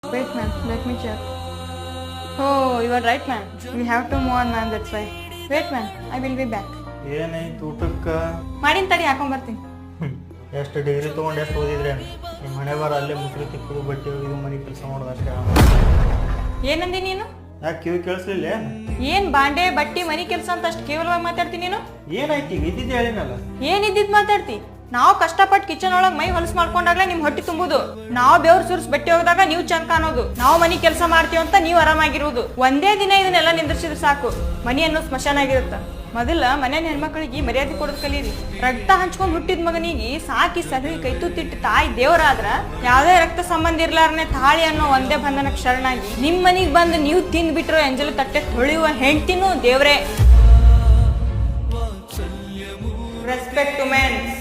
Wait, ma'am. Let me check. Oh, you are right, ma'am. We have to move on, ma'am. That's why. Wait, ma'am. I will be back. ಏನೈತು ಊಟಕ್ಕೆ ಮಾಡಿನ ತಡಿ ಹಾಕೊಂಡ್ ಎಷ್ಟು degree ತೊಗೊಂಡು ಎಷ್ಟು ಓದಿದ್ರೆ ನಿಮ್ಮ ಮನೆ ಬಾರ ಅಲ್ಲೇ ಮುಸ್ರಿ ತಿಕ್ಕುದು ಬಟ್ಟೆ ಒಗಿದು ಮನೆ ಕೆಲಸ ಮಾಡೋದು ಅಷ್ಟೇ. ಏನಂದಿ ನೀನು? ಯಾಕೆ ಕಿವಿ ಕೇಳಿಸ್ಲಿಲ್ಲ? ಏನ್ ಬಾಂಡೆ ಬಟ್ಟಿ ಮನಿ ಕೆಲಸ ಅಂತ ಅಷ್ಟು ಕೇವಲವಾಗಿ ಮಾತಾಡ್ತೀನಿ ನೀನು? ಏನಾಯ್ತು ಈಗ ಇದ್ದಿದ್ದು ಹೇಳಿನಲ್ಲ. ಏನ್ ಇದ್ದಿದ್ ಮಾತಾಡ್ತಿ? ನಾವು ಕಷ್ಟಪಟ್ಟು ಕಿಚನ್ ಒಳಗ್ ಮೈ ಹೊಲಸ್ ಮಾಡ್ಕೊಂಡಾಗ್ಲೇ ನಿಮ್ ಹೊಟ್ಟಿ ತುಂಬುದು. ನಾವು ಬೆವ್ರು ಸುರ್ಸ್ ಬಟ್ಟೆ ಹೋಗದಾಗ ನೀವು ಚಂದ ಕಾಣೋದು. ನಾವು ಮನಿ ಕೆಲಸ ಮಾಡ್ತೀವಿ ಅಂತ ನೀವು ಆರಾಮಾಗಿರುವುದು. ಒಂದೇ ದಿನ ಇದನ್ನೆಲ್ಲ ನಿಂದ್ರಿಸಿದ್ರೆ ಸಾಕು, ಮನಿ ಅನ್ನೋ ಸ್ಮಶಾನ ಆಗಿರುತ್ತ. ಮೊದಲ ಮನೇನ ಹೆಣ್ಮಕ್ಳಿಗೆ ಮರ್ಯಾದೆ ಕೊಡೋದ್ ಕಲೀರಿ. ರಕ್ತ ಹಂಚ್ಕೊಂಡ್ ಹುಟ್ಟಿದ ಮಗನಿಗೆ ಸಾಕಿ ಸಗಳಿ ಕೈತುತ್ತಿಟ್ಟು ತಾಯಿ ದೇವರಾದ್ರ ಯಾವ್ದೇ ರಕ್ತ ಸಂಬಂಧ ಇರ್ಲಾರನೆ ತಾಳಿ ಅನ್ನೋ ಒಂದೇ ಬಂಧನಕ್ಕೆ ಶರಣಾಗಿ ನಿಮ್ ಮನಿಗ್ ಬಂದು ನೀವು ತಿಂದ್ಬಿಟ್ರೋ ಎಂಜಲು ತಟ್ಟೆ ತೊಳೆಯುವ ಹೆಂಡ್ತಿನೂ ದೇವ್ರೆ. Respect to men's.